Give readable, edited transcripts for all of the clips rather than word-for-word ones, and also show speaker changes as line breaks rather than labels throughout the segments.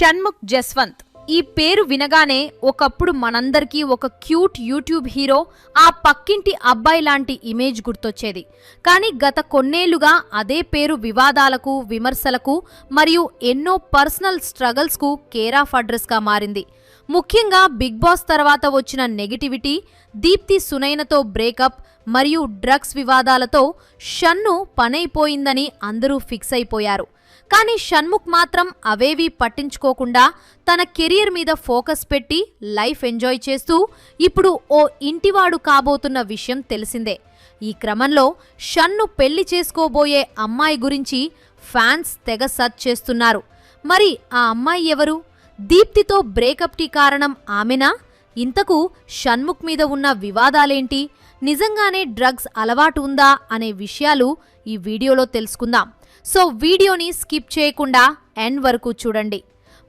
షణ్ముఖ్ జస్వంత్ ఈ పేరు వినగానే ఒకప్పుడు మనందరికీ ఒక క్యూట్ యూట్యూబ్ హీరో, ఆ పక్కింటి అబ్బాయి లాంటి ఇమేజ్ గుర్తొచ్చేది. కానీ గత కొన్నేళ్లుగా అదే పేరు వివాదాలకు, విమర్శలకు మరియు ఎన్నో పర్సనల్ స్ట్రగల్స్కు కేర్ ఆఫ్ అడ్రస్గా మారింది. ముఖ్యంగా బిగ్ బాస్ తర్వాత వచ్చిన నెగిటివిటీ, దీప్తి సునైనతో బ్రేకప్ మరియు డ్రగ్స్ వివాదాలతో షన్ను పనైపోయిందని అందరూ ఫిక్స్ అయిపోయారు. కానీ షణ్ముఖ్ మాత్రం అవేవీ పట్టించుకోకుండా తన కెరియర్ మీద ఫోకస్ పెట్టి లైఫ్ ఎంజాయ్ చేస్తూ ఇప్పుడు ఓ ఇంటివాడు కాబోతున్న విషయం తెలిసిందే. ఈ క్రమంలో షన్ను పెళ్లి చేసుకోబోయే అమ్మాయి గురించి ఫ్యాన్స్ తెగ సర్చ్ చేస్తున్నారు. మరి ఆ అమ్మాయి ఎవరు? దీప్తితో బ్రేకప్కి కారణం ఆమెనా? ఇంతకు షణ్ముఖ్ మీద ఉన్న వివాదాలేంటి? నిజంగానే డ్రగ్స్ అలవాటు ఉందా అనే విషయాలు ఈ వీడియోలో తెలుసుకుందాం. సో వీడియోని స్కిప్ చేయకుండా ఎండ్ వరకు చూడండి.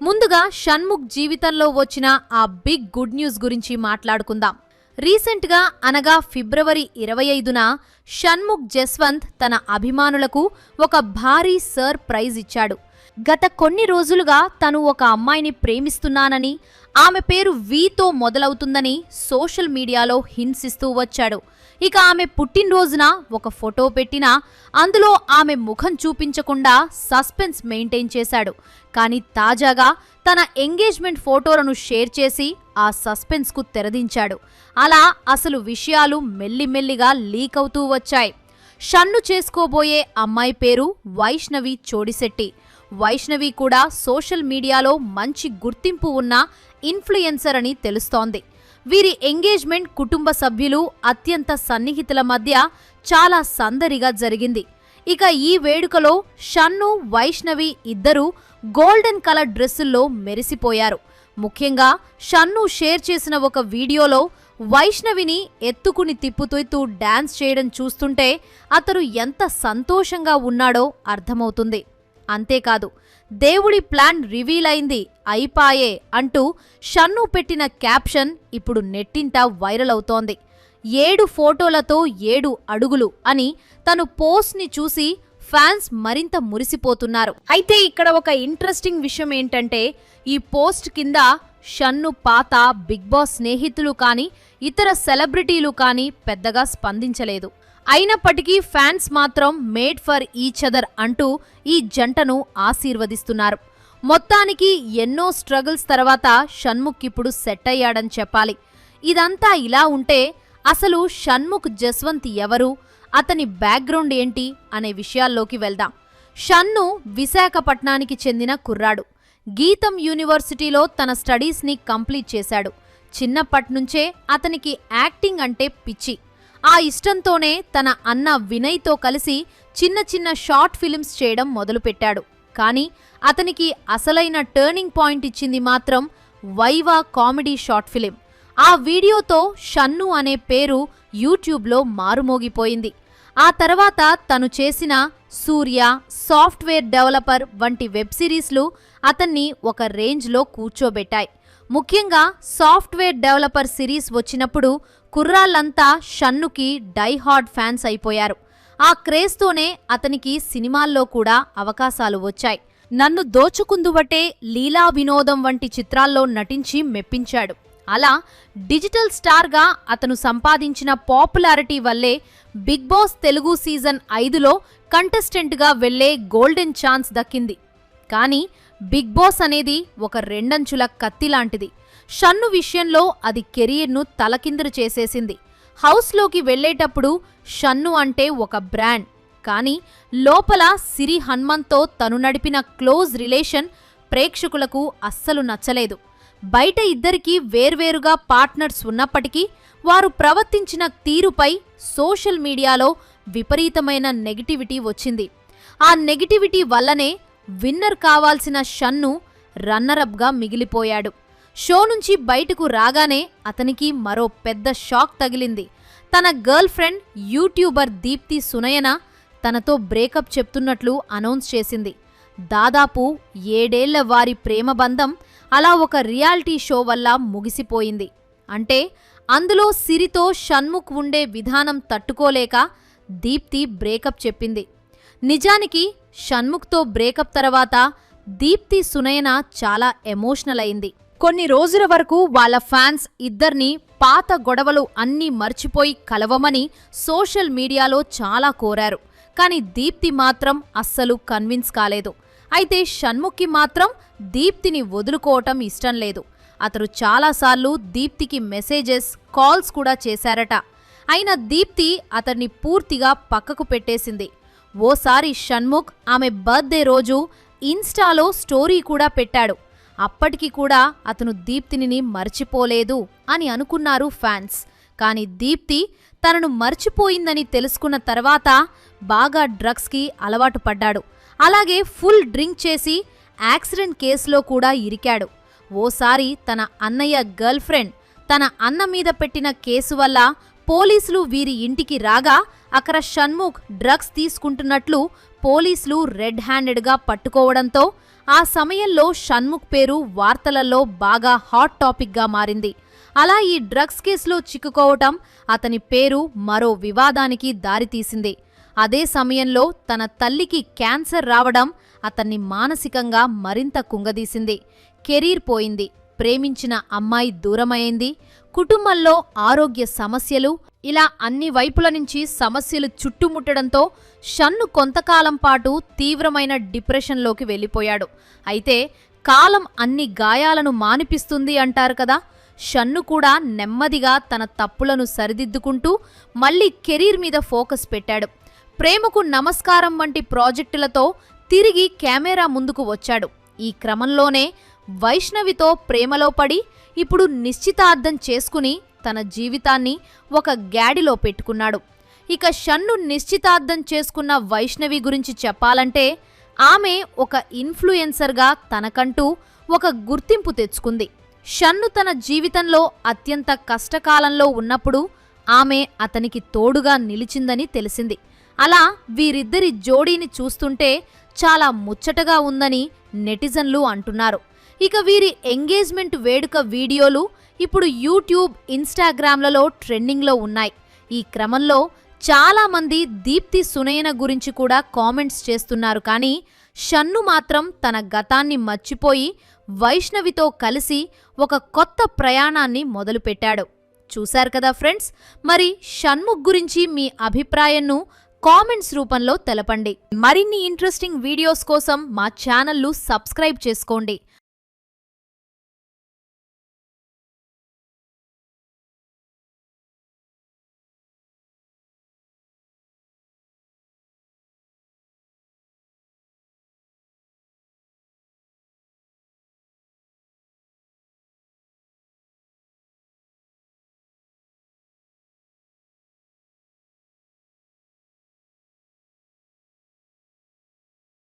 ముందుగా షణ్ముఖ్ జీవితంలో వచ్చిన ఆ బిగ్ గుడ్ న్యూస్ గురించి మాట్లాడుకుందాం. రీసెంట్గా అనగా ఫిబ్రవరి 25న షణ్ముఖ్ జస్వంత్ తన అభిమానులకు ఒక భారీ సర్ప్రైజ్ ఇచ్చాడు. గత కొన్ని రోజులుగా తను ఒక అమ్మాయిని ప్రేమిస్తున్నానని, ఆమె పేరు వీతో మొదలవుతుందని సోషల్ మీడియాలో హింసిస్తూ వచ్చాడు. ఇక ఆమె పుట్టినరోజున ఒక ఫోటో పెట్టినా అందులో ఆమె ముఖం చూపించకుండా సస్పెన్స్ మెయింటైన్ చేశాడు. కానీ తాజాగా తన ఎంగేజ్మెంట్ ఫోటోలను షేర్ చేసి ఆ సస్పెన్స్కు తెరదించాడు. అలా అసలు విషయాలు మెల్లిమెల్లిగా లీక్ అవుతూ వచ్చాయి. షన్ను చేసుకోబోయే అమ్మాయి పేరు వైష్ణవి చోడిశెట్టి. వైష్ణవి కూడా సోషల్ మీడియాలో మంచి గుర్తింపు ఉన్న ఇన్ఫ్లుయెన్సర్ అని తెలుస్తోంది. వీరి ఎంగేజ్మెంట్ కుటుంబ సభ్యులు, అత్యంత సన్నిహితుల మధ్య చాలా సందడిగా జరిగింది. ఇక ఈ వేడుకలో షన్ను, వైష్ణవి ఇద్దరూ గోల్డెన్ కలర్ డ్రెస్సుల్లో మెరిసిపోయారు. ముఖ్యంగా షన్ను షేర్ చేసిన ఒక వీడియోలో వైష్ణవిని ఎత్తుకుని తిప్పుతూ డాన్స్ చేయడం చూస్తుంటే అతను ఎంత సంతోషంగా ఉన్నాడో అర్థమవుతుంది. అంతేకాదు, దేవుడి ప్లాన్ రివీల్ అయింది, అయిపాయే అంటూ షన్ను పెట్టిన క్యాప్షన్ ఇప్పుడు నెట్టింట వైరల్ అవుతోంది. 7 ఫోటోలతో 7 అడుగులు అని తను పోస్ట్ని చూసి ఫ్యాన్స్ మరింత మురిసిపోతున్నారు. అయితే ఇక్కడ ఒక ఇంట్రెస్టింగ్ విషయం ఏంటంటే, ఈ పోస్ట్ కింద షన్ను పాత బిగ్ బాస్ స్నేహితులు కానీ ఇతర సెలబ్రిటీలు కానీ పెద్దగా స్పందించలేదు. అయినప్పటికీ ఫ్యాన్స్ మాత్రం మేడ్ ఫర్ ఈచ్ అదర్ అంటూ ఈ జంటను ఆశీర్వదిస్తున్నారు. మొత్తానికి ఎన్నో స్ట్రగుల్స్ తర్వాత షణ్ముఖ్ ఇప్పుడు సెట్ అయ్యాడని చెప్పాలి. ఇదంతా ఇలా ఉంటే అసలు షణ్ముఖ్ జస్వంత్ ఎవరు, అతని బ్యాక్గ్రౌండ్ ఏంటి అనే విషయాల్లోకి వెళ్దాం. షన్ను విశాఖపట్నానికి చెందిన కుర్రాడు. గీతం యూనివర్సిటీలో తన స్టడీస్ని కంప్లీట్ చేశాడు. చిన్నప్పట్నుంచే అతనికి యాక్టింగ్ అంటే పిచ్చి. ఆ ఇష్టంతోనే తన అన్న వినయ్తో కలిసి చిన్న చిన్న షార్ట్ ఫిల్మ్స్ చేయడం మొదలుపెట్టాడు. కానీ అతనికి అసలైన టర్నింగ్ పాయింట్ ఇచ్చింది మాత్రం వైవా కామెడీ షార్ట్ ఫిలిం. ఆ వీడియోతో షన్ను అనే పేరు యూట్యూబ్లో మారుమోగిపోయింది. ఆ తర్వాత తను చేసిన సూర్య, సాఫ్ట్వేర్ డెవలపర్ వంటి వెబ్ సిరీస్లు అతన్ని ఒక రేంజ్లో కూర్చోబెట్టాయి. ముఖ్యంగా సాఫ్ట్వేర్ డెవలపర్ సిరీస్ వచ్చినప్పుడు కుర్రాళ్లంతా షన్నుకి డైహార్డ్ ఫ్యాన్స్ అయిపోయారు. ఆ క్రేజ్తోనే అతనికి సినిమాల్లో కూడా అవకాశాలు వచ్చాయి. నన్ను దోచుకుందువటే, లీలా వినోదం వంటి చిత్రాల్లో నటించి మెప్పించాడు. అలా డిజిటల్ స్టార్గా అతను సంపాదించిన పాపులారిటీ వల్లే బిగ్ బాస్ తెలుగు సీజన్ 5లో కంటెస్టెంట్గా వెళ్లే గోల్డెన్ ఛాన్స్ దక్కింది. కానీ బిగ్ బాస్ అనేది ఒక రెండంచుల కత్తి లాంటిది. షన్ను విషయంలో అది కెరీర్ను తలకిందులు చేసేసింది. హౌస్లోకి వెళ్లేటప్పుడు షన్ను అంటే ఒక బ్రాండ్. కానీ లోపల సిరి హనుమంత్తో తను నడిపిన క్లోజ్ రిలేషన్ ప్రేక్షకులకు అస్సలు నచ్చలేదు. బయట ఇద్దరికీ వేర్వేరుగా పార్ట్నర్స్ ఉన్నప్పటికీ వారు ప్రవర్తించిన తీరుపై సోషల్ మీడియాలో విపరీతమైన నెగిటివిటీ వచ్చింది. ఆ నెగిటివిటీ వల్లనే విన్నర్ కావాల్సిన షన్ను రన్నరప్గా మిగిలిపోయాడు. షో నుంచి బయటకు రాగానే అతనికి మరో పెద్ద షాక్ తగిలింది. తన girlfriend YouTuber Deepthi Sunayana తనతో బ్రేకప్ చెప్తున్నట్లు అనౌన్స్ చేసింది. దాదాపు 7 ఏళ్ల వారి ప్రేమ బంధం అలా ఒక రియాలిటీ షో వల్ల ముగిసిపోయింది. అంటే అందులో సిరితో షణ్ముఖ్ ఉండే విధానం తట్టుకోలేక దీప్తి బ్రేకప్ చెప్పింది. నిజానికి షణ్ముఖ్తో బ్రేకప్ తర్వాత దీప్తి సునయన చాలా ఎమోషనల్ అయింది. కొన్ని రోజుల వరకు వాళ్ళ ఫ్యాన్స్ ఇద్దర్ని పాత గొడవలు అన్నీ మర్చిపోయి కలవమని సోషల్ మీడియాలో చాలా కోరారు. కానీ దీప్తి మాత్రం అస్సలు కన్విన్స్ కాలేదు. అయితే షణ్ముఖ్కి మాత్రం దీప్తిని వదులుకోవటం ఇష్టం లేదు. అతడు చాలాసార్లు దీప్తికి మెసేజెస్, కాల్స్ కూడా చేశారట. అయినా దీప్తి అతన్ని పూర్తిగా పక్కకు పెట్టేసింది. ఓసారి షణ్ముఖ్ ఆమె బర్త్డే రోజు ఇన్స్టాలో స్టోరీ కూడా పెట్టాడు. అప్పటికి కూడా అతను దీప్తిని మర్చిపోలేదు అని అనుకున్నారు ఫ్యాన్స్. కానీ దీప్తి తనను మర్చిపోయిందని తెలుసుకున్న తర్వాత బాగా డ్రగ్స్కి అలవాటు పడ్డాడు. అలాగే ఫుల్ డ్రింక్ చేసి యాక్సిడెంట్ కేసులో కూడా ఇరికాడు. ఓసారి తన అన్నయ్య గర్ల్ ఫ్రెండ్ తన అన్న మీద పెట్టిన కేసు వల్ల పోలీసులు వీరి ఇంటికి రాగా అక్కడ షణ్ముఖ్ డ్రగ్స్ తీసుకుంటున్నట్లు పోలీసులు రెడ్ హ్యాండెడ్గా పట్టుకోవడంతో ఆ సమయంలో షణ్ముఖ్ పేరు వార్తలలో బాగా హాట్ టాపిక్గా మారింది. అలా ఈ డ్రగ్స్ కేసులో చిక్కుకోవటం అతని పేరు మరో వివాదానికి దారితీసింది. అదే సమయంలో తన తల్లికి క్యాన్సర్ రావడం అతన్ని మానసికంగా మరింత కుంగదీసింది. కెరీర్ పోయింది, ప్రేమించిన అమ్మాయి దూరమైంది, కుటుంబంలో ఆరోగ్య సమస్యలు, ఇలా అన్ని వైపుల నుంచి సమస్యలు చుట్టుముట్టడంతో షన్ను కొంతకాలం పాటు తీవ్రమైన డిప్రెషన్లోకి వెళ్ళిపోయాడు. అయితే కాలం అన్ని గాయాలను మానిపిస్తుంది అంటారు కదా, షన్ను కూడా నెమ్మదిగా తన తప్పులను సరిదిద్దుకుంటూ మళ్లీ కెరీర్ మీద ఫోకస్ పెట్టాడు. ప్రేమకు నమస్కారం వంటి ప్రాజెక్టులతో తిరిగి కెమెరా ముందుకు వచ్చాడు. ఈ క్రమంలోనే వైష్ణవితో ప్రేమలో పడి ఇప్పుడు నిశ్చితార్థం చేసుకుని తన జీవితాన్ని ఒక గాడిలో పెట్టుకున్నాడు. ఇక షన్ను నిశ్చితార్థం చేసుకున్న వైష్ణవి గురించి చెప్పాలంటే ఆమె ఒక ఇన్ఫ్లుయెన్సర్గా తనకంటూ ఒక గుర్తింపు తెచ్చుకుంది. షన్ను తన జీవితంలో అత్యంత కష్టకాలంలో ఉన్నప్పుడు ఆమె అతనికి తోడుగా నిలిచిందని తెలిసింది. అలా వీరిద్దరి జోడీని చూస్తుంటే చాలా ముచ్చటగా ఉందని నెటిజన్లు అంటున్నారు. ఇక వీరి ఎంగేజ్మెంట్ వేడుక వీడియోలు ఇప్పుడు యూట్యూబ్, ఇన్స్టాగ్రామ్లలో ట్రెండింగ్లో ఉన్నాయి. ఈ క్రమంలో చాలామంది దీప్తి సునయన గురించి కూడా కామెంట్స్ చేస్తున్నారు. కానీ షన్ను మాత్రం తన గతాన్ని మర్చిపోయి వైష్ణవితో కలిసి ఒక కొత్త ప్రయాణాన్ని మొదలుపెట్టాడు. చూశారు కదా ఫ్రెండ్స్, మరి షణ్ముఖ్ గురించి మీ అభిప్రాయంను కామెంట్స్ రూపంలో తెలపండి. మరిన్ని ఇంట్రెస్టింగ్ వీడియోస్ కోసం మా ఛానల్ను సబ్స్క్రైబ్ చేసుకోండి.